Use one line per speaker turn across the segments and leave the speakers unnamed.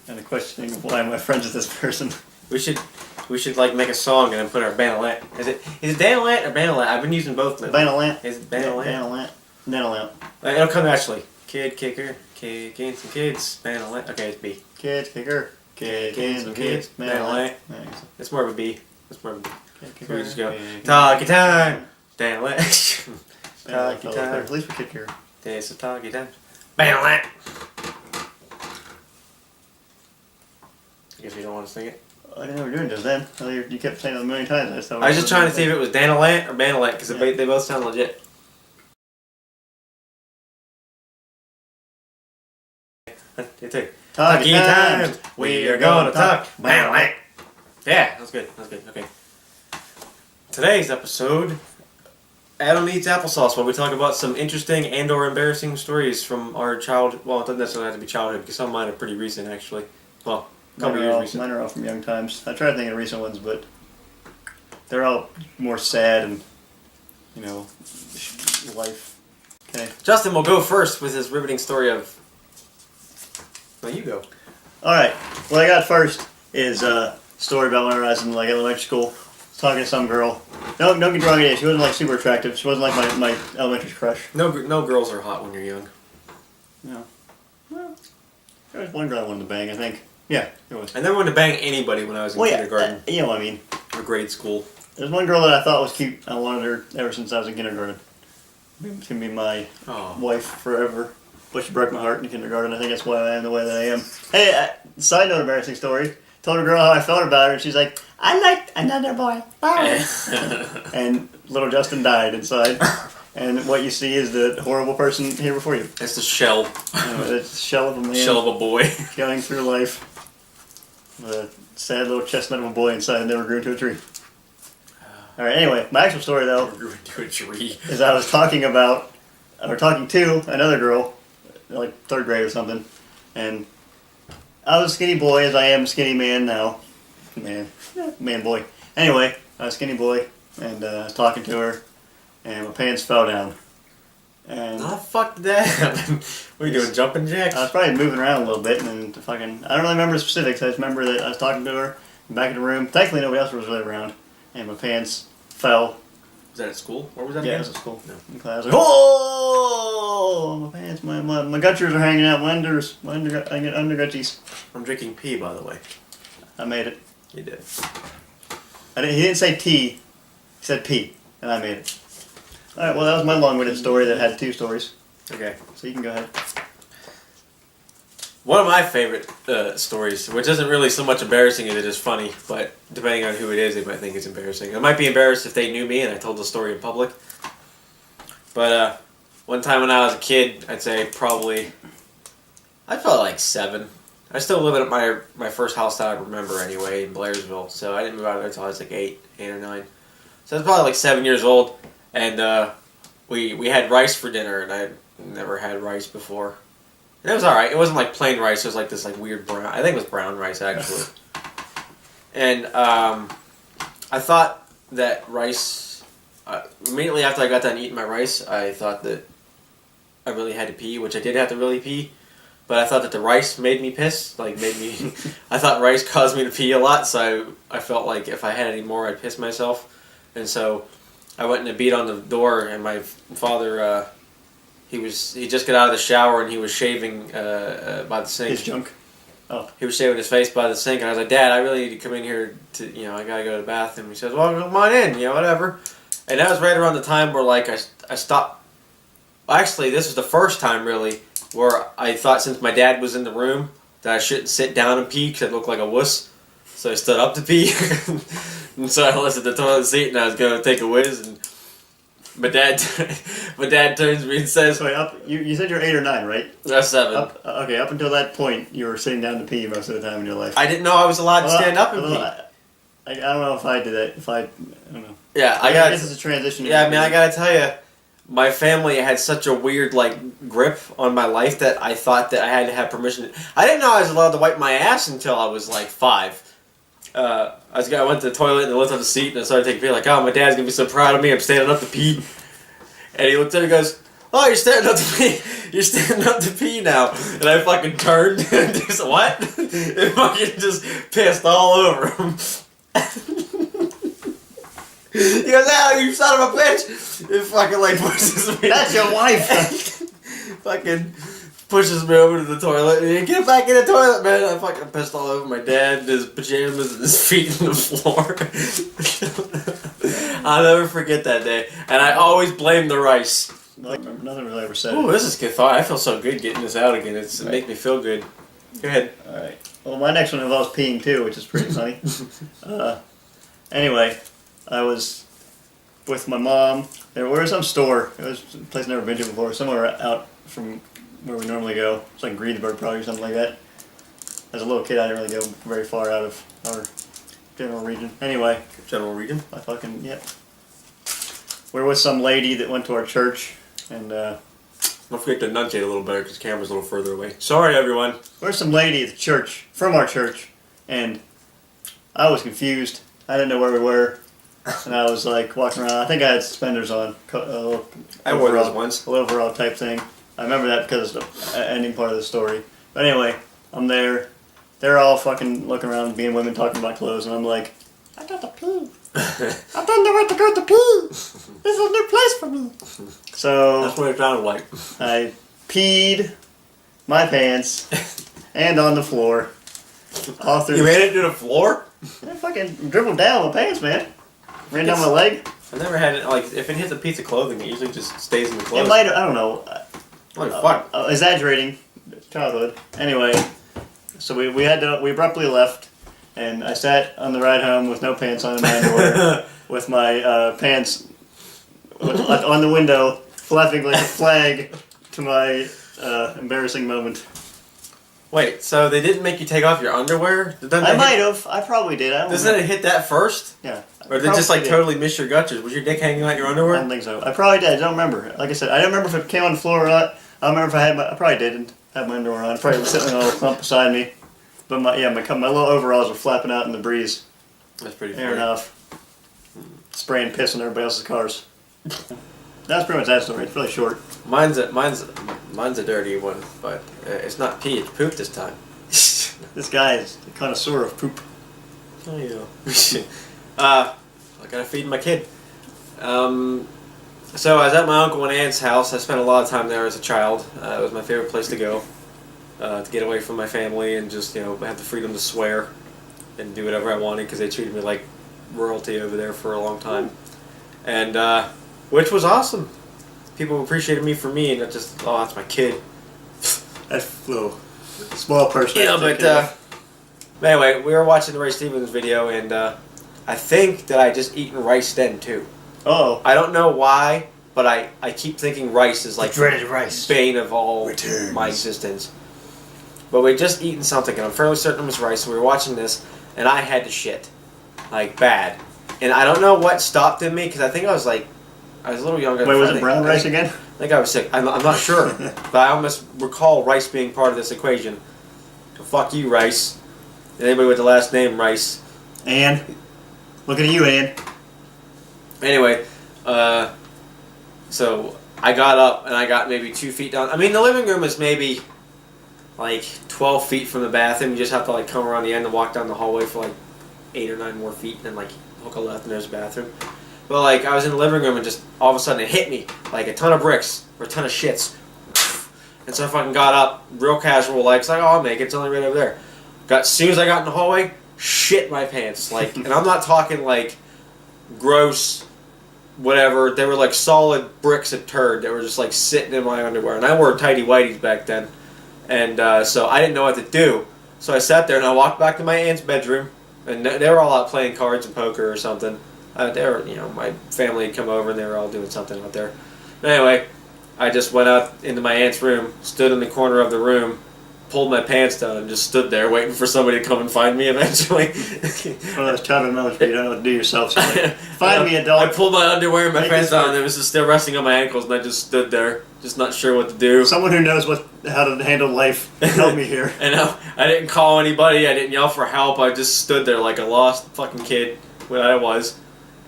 and questioning why am I friends with this person.
We should like make a song and then put our Banalant. Is it Danalant or Banalant? I've been using both.
Banalant.
Is it Banalant?
Banalant.
It'll come naturally. Kid kicker, kicking some kids. Banalant. Okay, it's B.
Kid kicker, kicking some kids.
Banalant. It's more of a B. It's more of a B.
Kid
So we just go.
kicker,
Talky time. Banalant. Talky time.
At least we kicker.
It's a talky time. Banalant. I guess you don't want to sing it.
I didn't know we were doing just then. You kept saying it a million times.
I was just trying to see if it was Danalant or Banalant because they both sound legit. Talky time. We are gonna talk. Banalant. Yeah, that's good. That's good. Okay. Today's episode, Adam Eats Applesauce, where we talk about some interesting and/or embarrassing stories from our childhood. Well, it doesn't necessarily have to be childhood because some of mine are pretty recent, actually. Well, a couple years recent.
Mine are all from young times. I tried to think of recent ones, but they're all more sad and, life. Okay.
Justin will go first with his riveting story of. Well, you go.
All right. What I got first is a story about when I was in elementary school. I was talking to some girl. Don't get me wrong, she wasn't super attractive. She wasn't like my elementary crush.
No girls are hot when you're young.
No. Well, there was one girl I wanted to bang, I think. Yeah, there was.
I never wanted to bang anybody when I was in kindergarten.
You know what I mean.
Or grade school.
There's one girl that I thought was cute. I wanted her ever since I was in kindergarten. She's going to be my wife forever. But she broke my heart in kindergarten. I think that's why I am the way that I am. Hey, side note, embarrassing story. Told a girl how I felt about her, and she's like, I liked another boy. Bye. And little Justin died inside. And what you see is the horrible person here before you.
It's the shell.
It's the shell of a man.
Shell of a boy.
Going through life. A sad little chestnut of a boy inside that never grew into a tree. Alright, anyway, my actual story though.
Grew into a tree.
Is I was talking to another girl, like third grade or something, and I was a skinny boy as I am a skinny man now. Man boy. Anyway, I was a skinny boy, and I was talking to her, and my pants fell down. And
how the fuck did that happen? What are you doing, jumping jacks?
I was probably moving around a little bit, and I don't really remember the specifics. I just remember that I was talking to her, back in the room. Thankfully, nobody else was really around, and my pants fell.
Was that at school? Where was that
again?
Yeah,
it was at school.
No.
In class. I was like, oh! My pants, my gutters are hanging out. I get undergutchies.
I'm drinking pee, by the way.
I made it.
You did.
He didn't say tea. He said pee, and I made it. All right. Well, that was my long-winded story that had two stories.
Okay.
So you can go ahead.
One of my favorite stories, which isn't really so much embarrassing as it is funny, but depending on who it is, they might think it's embarrassing. I might be embarrassed if they knew me and I told the story in public. But one time when I was a kid, I'd say probably, I felt like 7. I still live at my first house that I remember anyway, in Blairsville, so I didn't move out of there until I was like 8 or 9. So I was probably like 7 years old, and we had rice for dinner, and I never had rice before. And it was alright. It wasn't like plain rice. It was like this weird brown. I think it was brown rice actually. And I thought that rice. Immediately after I got done eating my rice, I thought that I really had to pee, which I did have to really pee. But I thought that the rice made me piss. I thought rice caused me to pee a lot, so I felt like if I had any more, I'd piss myself. And so I went and beat on the door, and my father. He just got out of the shower and he was shaving by the sink.
His junk? Oh.
He was shaving his face by the sink, and I was like, Dad, I really need to come in here to, I gotta go to the bathroom. He says, well, come on in, whatever. And that was right around the time where, I stopped. Actually, this was the first time, really, where I thought since my dad was in the room that I shouldn't sit down and pee because I looked like a wuss. So I stood up to pee. And so I left at the toilet seat and I was going to take a whiz, and my dad turns to me and says,
"Wait, you said you're 8 or 9, right?"
That's 7.
Up until that point, you were sitting down to pee most of the time in your life.
I didn't know I was allowed to stand up and pee.
I don't know if I did that. I don't know.
Yeah,
I guess it's a transition.
Yeah, I mean, I gotta tell you, my family had such a weird grip on my life that I thought that I had to have permission. I didn't know I was allowed to wipe my ass until I was 5. I went to the toilet and I looked on the seat and I started taking a pee. Oh, my dad's gonna be so proud of me. I'm standing up to pee. And he looked at me and goes, oh, you're standing up to pee. You're standing up to pee now. And I fucking turned and just, what? And fucking just pissed all over him. He goes, "Oh, you son of a bitch!" It fucking like pushes me.
That's your wife.
Fucking pushes me over to the toilet. Get back in the toilet, man! I fucking pissed all over my dad, his pajamas, and his feet on the floor. I'll never forget that day, and I always blame the rice.
Nothing really ever said.
Oh, this is cathartic. I feel so good getting this out again. It makes me feel good. Go ahead.
All right. Well, my next one involves peeing too, which is pretty funny. Anyway, I was with my mom. There was some store. It was a place I've never been to before. Somewhere out from where we normally go. It's like Greensburg probably or something like that. As a little kid, I didn't really go very far out of our general region. Anyway.
General region?
I fucking, yep. We're with some lady that went to our church, and
don't forget to enunciate a little better because the camera's a little further away. Sorry, everyone.
There's some lady at the church, from our church, and I was confused. I didn't know where we were, and I was like walking around. I think I had suspenders on.
I wore those once.
A little overall type thing. I remember that because of the ending part of the story. But anyway, I'm there. They're all fucking looking around, being women, talking about clothes, and I'm like, I got to pee. I don't know where to go to pee. This is a new place for me. So
that's what it sounded like.
I peed my pants and on the floor. All through.
You made it to the floor?
I fucking dribbled down my pants, man. Ran down my leg.
I never had it, like, if it hits a piece of clothing, it usually just stays in the clothes.
It might, I don't know.
Holy fuck.
Exaggerating. Childhood. Anyway, so we abruptly left, and I sat on the ride home with no pants on in my underwear, with my pants on the window, flapping like a flag to my embarrassing moment.
Wait, so they didn't make you take off your underwear?
I might have. I probably did.
Doesn't it hit that first?
Yeah.
Or did it just like totally miss your gutters? Was your dick hanging out your underwear?
I don't think so. I probably did. I don't remember. Like I said, I don't remember if it came on the floor or not. I don't remember if I had I probably didn't have my underwear on. It probably was sitting on a little clump beside me. But my little overalls were flapping out in the breeze.
That's pretty funny.
Air enough. Spraying piss on everybody else's cars. That's pretty much that story. It's really short.
Mine's a dirty one, but it's not pee, it's poop this time.
This guy is a connoisseur of poop.
Oh yeah. I gotta feed my kid. So I was at my uncle and aunt's house. I spent a lot of time there as a child. It was my favorite place to go, to get away from my family and just have the freedom to swear and do whatever I wanted because they treated me like royalty over there for a long time, and which was awesome. People appreciated me for me, and not just that's my kid.
That's a little small person.
Yeah, but anyway, we were watching the Ray Stevens video, and I think that I just eaten rice then too.
Oh.
I don't know why, but I keep thinking rice is like
the dreaded rice.
Bane of all
Returns.
my existence. But we'd just eaten something, and I'm fairly certain it was rice. So we were watching this, and I had to shit, like bad. And I don't know what stopped in me because I think I was a little younger.
Wait, was it brown rice again?
I think I was sick. I'm not sure, but I almost recall rice being part of this equation. So fuck you, rice. Anybody with the last name Rice.
Ann. Looking at you, Ann.
Anyway, so I got up and I got maybe 2 feet down. I mean, the living room is maybe like 12 feet from the bathroom. You just have to like come around the end and walk down the hallway for like 8 or 9 more feet, and then like hook a left and there's a bathroom. But like I was in the living room and just all of a sudden it hit me like a ton of bricks or a ton of shits. And so I fucking got up real casual, like oh, I'll make it. It's only right over there. As soon as I got in the hallway, shit my pants. Like, and I'm not talking like gross, whatever. They were like solid bricks of turd that were just like sitting in my underwear. And I wore tighty whities back then, and so I didn't know what to do. So I sat there and I walked back to my aunt's bedroom, and they were all out playing cards and poker or something. They were, my family had come over and they were all doing something out there. But anyway, I just went out into my aunt's room, stood in the corner of the room, pulled my pants down, and just stood there waiting for somebody to come and find me eventually.
One of those childhood moments where you don't know what to do yourself. So like, find me, adult.
I pulled my underwear and my pants down, and it was just still resting on my ankles, and I just stood there, just not sure what to do.
Someone who knows how to handle life, help me here.
And I didn't call anybody, I didn't yell for help, I just stood there like a lost fucking kid, what I was.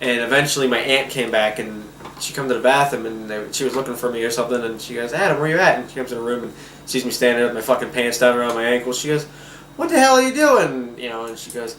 And eventually my aunt came back and she come to the bathroom and she was looking for me or something, and she goes, Adam, where you at? And she comes in the room and sees me standing up, my fucking pants down around my ankles. She goes, what the hell are you doing? You know, and she goes,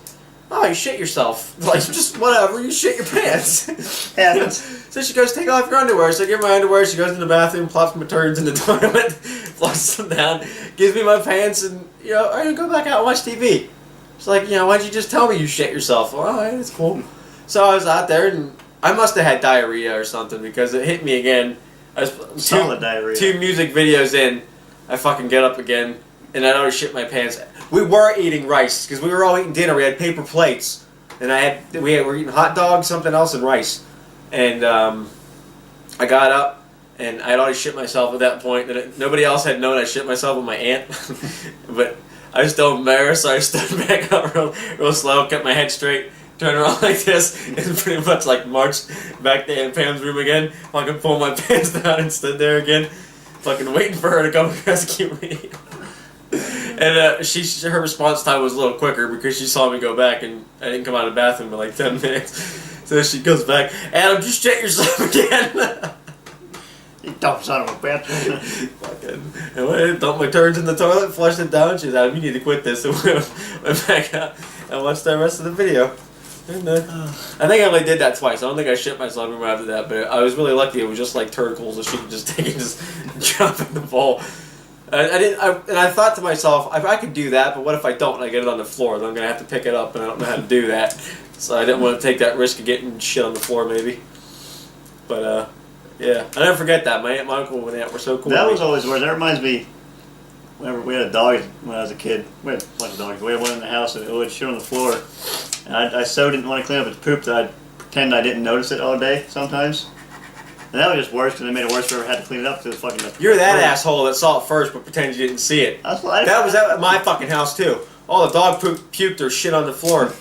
oh, you shit yourself. Like, just whatever, you shit your pants.
Happens.
So she goes, take off your underwear. So I give her my underwear, she goes in the bathroom, plops my turds in the toilet, flushes them down, gives me my pants, and, you know, I'm going to go back out and watch TV. She's like, you know, why'd you just tell me you shit yourself? Well, alright, it's cool. So I was out there, and I must have had diarrhea or something, because it hit me again. I was
Solid diarrhea.
2 music videos in, I fucking get up again, and I'd already shit my pants. We were eating rice, because we were all eating dinner. We had paper plates, and we were eating hot dogs, something else, and rice. And I got up, and I had already shit myself at that point. Nobody else had known I shit myself but my aunt. But I was still embarrassed, so I stood back up real slow, kept my head straight, turned around like this, and pretty much like marched back to Aunt Pam's room again. Fucking pulled my pants down and stood there again, fucking waiting for her to come rescue me. And her response time was a little quicker because she saw me go back, and I didn't come out of the bathroom in like 10 minutes. So she goes back, Adam, just shit yourself again.
You dumb son of a bitch.
Fucking, and I dumped my turds in the toilet, flushed it down. She said, Adam, you need to quit this. So we went back out and watched the rest of the video. And, I think I only did that twice. I don't think I shit myself anymore after that, but I was really lucky. It was just like turd holes that she could just take and just drop in the bowl. I thought to myself, I could do that, but what if I don't and I get it on the floor? Then I'm going to have to pick it up, and I don't know how to do that. So I didn't want to take that risk of getting shit on the floor, maybe. But, yeah. I never forget that. My aunt, my uncle, and my aunt were so cool.
That was always worse. That reminds me, whenever we had a dog when I was a kid. We had a bunch of dogs. We had one in the house, and it would shit on the floor. And I so didn't want to clean up its poop that I'd pretend I didn't notice it all day sometimes. And that was just worse because it made it worse if I ever had to clean it up because fucking.
You're that asshole that saw it first but pretended you didn't see it.
That
was at my fucking house too. Oh, the dog puked or shit on the floor.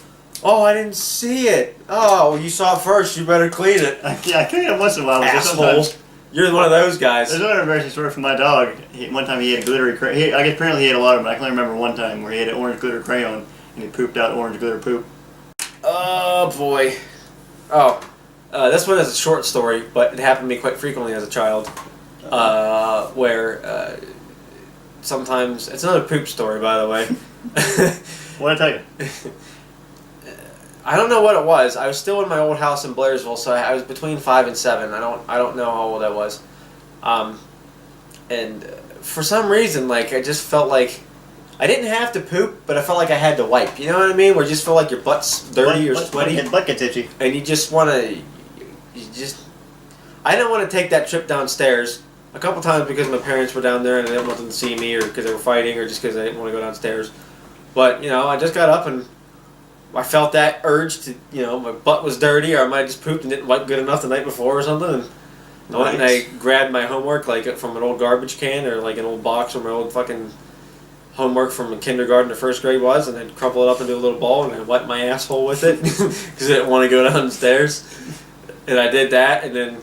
Oh, I didn't see it. Oh, well, you saw it first. You better clean it.
I clean it once in a while.
Asshole. You're one of those guys.
There's another embarrassing story from my dog. One time he ate a glittery crayon. I guess apparently he ate a lot of them. I can only remember one time where he ate an orange glitter crayon and he pooped out orange glitter poop.
Oh boy. Oh. This one is a short story, but it happened to me quite frequently as a child. Where sometimes it's another poop story, by the way.
What did I tell you?
I don't know what it was. I was still in my old house in Blairsville, so I was between 5 and 7. I don't know how old I was. And for some reason, like I just felt like I didn't have to poop, but I felt like I had to wipe. You know what I mean? Where you just feel like your butt's dirty or sweaty,
butt gets itchy,
and you just want to. I didn't want to take that trip downstairs a couple times because my parents were down there and they didn't want them to see me, or because they were fighting, or just because I didn't want to go downstairs. But you know, I just got up and I felt that urge to, you know, my butt was dirty, or I might have just pooped and didn't wipe good enough the night before or something. And I went and I grabbed my homework like from an old garbage can or like an old box where my old fucking homework from kindergarten to first grade was, and I'd crumple it up into a little ball and I'd wipe my asshole with it because I didn't want to go downstairs. And I did that, and then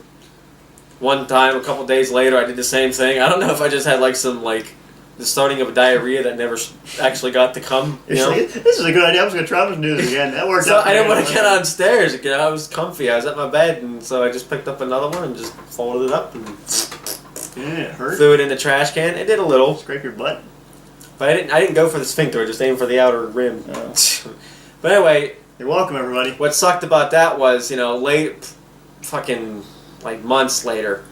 one time, a couple days later, I did the same thing. I don't know if I just had like some like the starting of a diarrhea that never actually got to come. You know?
This is a good idea. I was going to try to do this again. That worked
so
out.
I didn't want to get downstairs again. I was comfy. I was at my bed, and so I just picked up another one and just folded it up and
it hurt.
Threw it in the trash can. It did a little.
Scrape your butt.
But I didn't go for the sphincter. I just aimed for the outer rim.
Oh.
But anyway,
you're welcome, everybody.
What sucked about that was, you know, fucking like months later.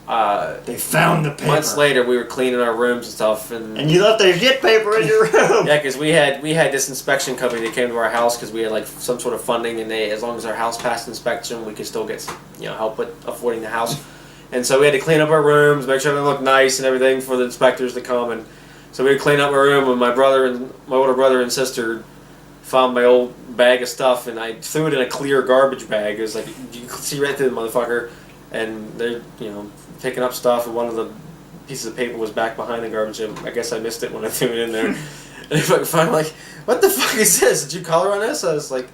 They found the paper.
Months later, we were cleaning our rooms and stuff, and
you left the shit paper in your room.
Yeah, because we had this inspection company that came to our house because we had like some sort of funding, and as long as our house passed inspection, we could still get help with affording the house. And so we had to clean up our rooms, make sure they looked nice and everything for the inspectors to come. And so we would clean up my room, and my older brother and sister found my old bag of stuff, and I threw it in a clear garbage bag. It was like you could see right through the motherfucker, and they're picking up stuff, and one of the pieces of paper was back behind the garbage. I guess I missed it when I threw it in there. And they finally like, what the fuck is this? Did you color on this? I was like,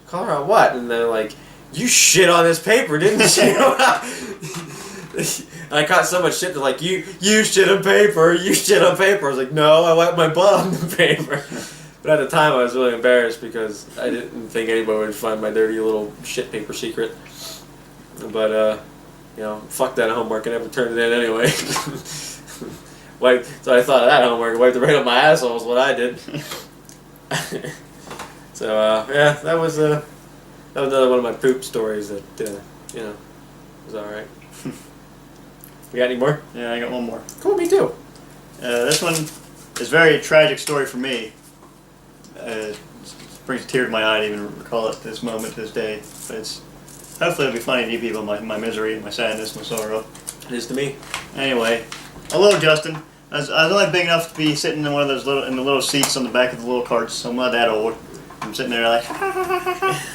color on what? And they're like, you shit on this paper, didn't you? I caught so much shit. They're like, you shit on paper, you shit on paper. I was like, no, I wiped my butt on the paper. But at the time, I was really embarrassed because I didn't think anybody would find my dirty little shit paper secret. But fuck that homework. I never turned it in anyway. So I thought of that homework. I wiped it right up my asshole is what I did. So yeah, that was another one of my poop stories that was all right. We got any more?
Yeah, I got one more.
Cool, me too.
This one is a very tragic story for me. Brings a tear to my eye to even recall it this moment, this day. But hopefully it'll be funny to you people, my misery, my sadness, my sorrow.
It is to me.
Anyway, hello Justin. I was only big enough to be sitting in one of those little seats on the back of the little carts, so I'm not that old. I'm sitting there like,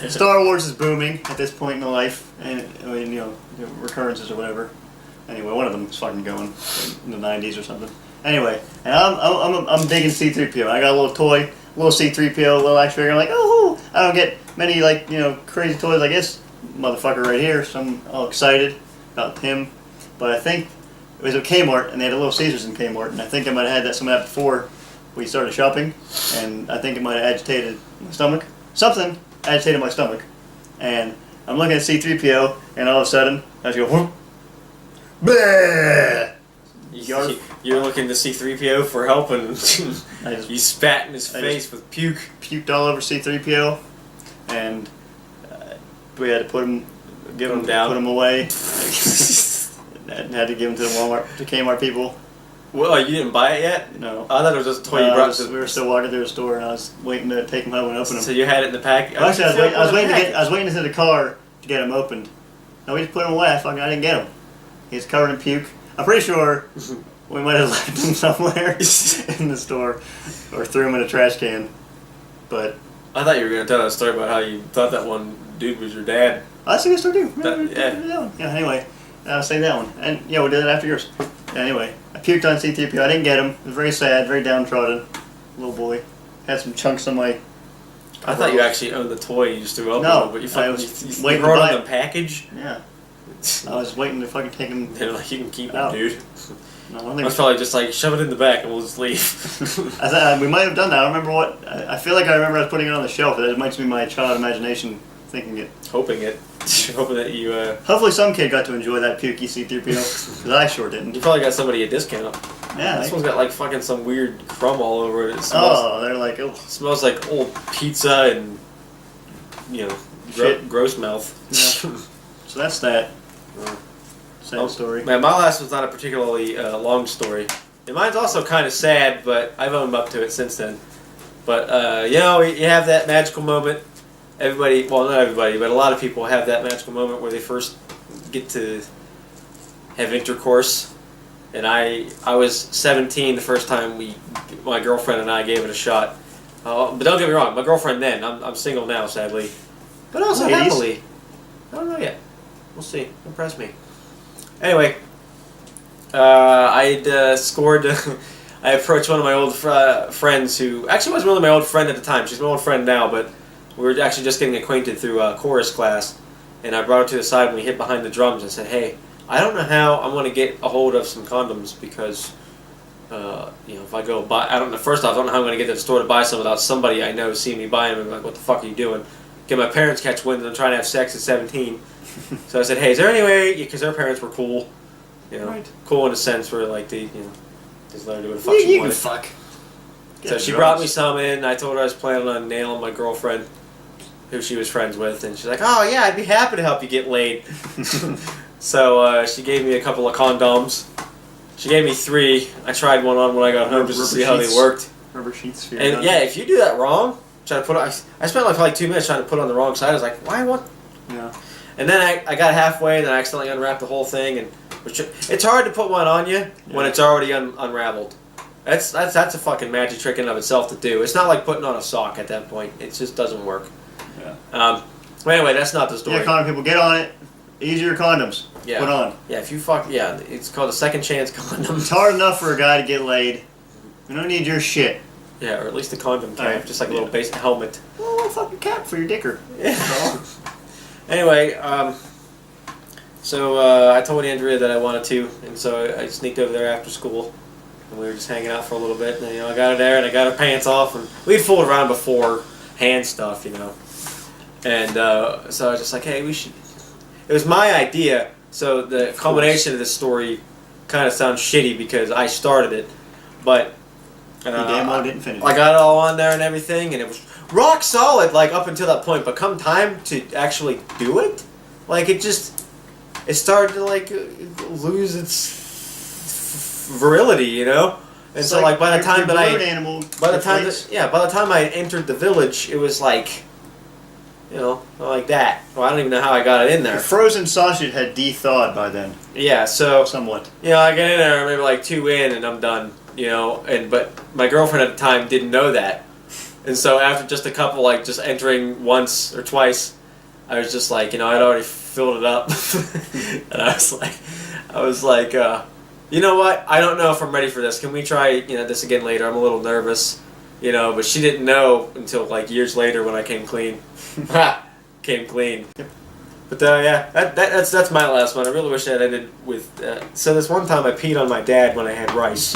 Star Wars is booming at this point in the life, and recurrences or whatever. Anyway, one of them is fucking going in the 90s or something. Anyway, and I'm digging C-3PO. I got a little toy, little C-3PO, little action figure. I'm like, oh, I don't get many crazy toys like this motherfucker right here, so I'm all excited about him. But I think it was at Kmart, and they had a Little Caesars in Kmart, and I think I might have had some of that before we started shopping, and I think it might have agitated my stomach. Something agitated my stomach, and I'm looking at C-3PO, and all of a sudden I just go, whoop. Bleh!
You're looking to C-3PO for help, and you spat in his face with puke.
Puked all over C-3PO, and we had to put him away. And had to give him to the Kmart people.
Well, you didn't buy it yet?
No.
I thought it was just a toy you brought.
We were still walking through the store, and I was waiting to take him home and open him.
So you had it in the pack?
Well, actually, I was waiting into the car to get him opened. No, we just put him away. I didn't get him. He's covered in puke. I'm pretty sure we might have left him somewhere in the store, or threw him in a trash can. But
I thought you were going to tell that story about how you thought that one dude was your dad.
That's a good story too.
Yeah.
Anyway, I'll say that one. And yeah, we did it after yours. Anyway, I puked on C-3PO. I didn't get him. It was very sad, very downtrodden. Little boy. Had some chunks on my...
I thought you actually owned the toy. You just threw up.
No,
but you
wrote
on the package.
Yeah. I was waiting to fucking take him.
They're like, you can keep
out.
it, dude.
No,
I was probably just like, shove it in the back and we'll just leave.
We might have done that. I don't remember what. I feel like I remember I was putting it on the shelf. That might just be my child imagination thinking it.
Hoping that you...
Hopefully some kid got to enjoy that pukey C-3PO, because I sure didn't.
You probably got somebody a discount.
Yeah.
This one's got like fucking some weird crumb all over it.
They're like... Oh.
Smells like old pizza and, gross mouth.
Yeah. So that's that. Sad story.
Man, my last was not a particularly long story. And mine's also kind of sad, but I've owned up to it since then. But, you have that magical moment. Everybody, well, not everybody, but a lot of people have that magical moment where they first get to have intercourse. And I was 17 the first time my girlfriend and I gave it a shot. But don't get me wrong, my girlfriend then. I'm single now, sadly. But also happily. I don't know yet. We'll see. Impress me. Anyway, I'd scored... I approached one of my old friends who... Actually wasn't really my old friend at the time. She's my old friend now, but we were actually just getting acquainted through chorus class. And I brought her to the side when we hit behind the drums and said, hey, I don't know how I'm going to get a hold of some condoms because, if I go buy... I don't know. First off, I don't know how I'm going to get to the store to buy some without somebody I know see me buy them and be like, what the fuck are you doing? Get my parents catch wind and I'm trying to have sex at 17. So I said, hey, is there any way... Because their parents were cool.
Right.
Cool in a sense where, like, they, just let her do what the fuck she wanted.
Fuck.
So she brought me some in. I told her I was planning on nailing my girlfriend, who she was friends with. And she's like, oh, yeah, I'd be happy to help you get laid. So she gave me a couple of condoms. She gave me 3. I tried one on when I got home just to see how they worked.
Rubber sheets for your
And, yeah, if you do that wrong, try to put I spent like 2 minutes trying to put it on the wrong side. I was like, why? What?
Yeah.
And then I got halfway, and then I accidentally unwrapped the whole thing. And it's hard to put one on you when it's already unraveled. That's a fucking magic trick in and of itself to do. It's not like putting on a sock at that point. It just doesn't work.
Yeah.
But anyway, that's not the story.
Yeah, condom people, get on it. Easier condoms.
Yeah.
Put on.
Yeah, if you fuck... Yeah, it's called a second chance condom.
It's hard enough for a guy to get laid. We don't need your shit.
Yeah, or at least a condom cap.
Right.
Just like a little basic helmet.
Well, a little fucking cap for your dicker.
Yeah. Anyway, so I told Andrea that I wanted to, and so I sneaked over there after school, and we were just hanging out for a little bit, and I got her there, and I got her pants off, and we'd fooled around before, hand stuff, and so I was just like, hey, we should... It was my idea, So the culmination of this story kind of sounds shitty because I started it, but
you damn well didn't finish it.
I got it all on there and everything, and it was rock solid like up until that point. But come time to actually do it, like it started to like lose its virility, you know. And
It's
so like by the time that by the time I entered the village, it was like, you know, like that. Well, I don't even know how I got it in there.
The frozen sausage had de-thawed by then.
Yeah, so
somewhat.
You know, I get in there maybe like 2 in and I'm done. You know, but my girlfriend at the time didn't know that, and so after just a couple, like just entering once or twice, I was just like, you know, I'd already filled it up, and I was like, you know what? I don't know if I'm ready for this. Can we try, you know, this again later? I'm a little nervous, you know. But she didn't know until like years later when I came clean. Came clean. But yeah, that's my last one. I really wish I had ended with. So this one time I peed on my dad when I had rice.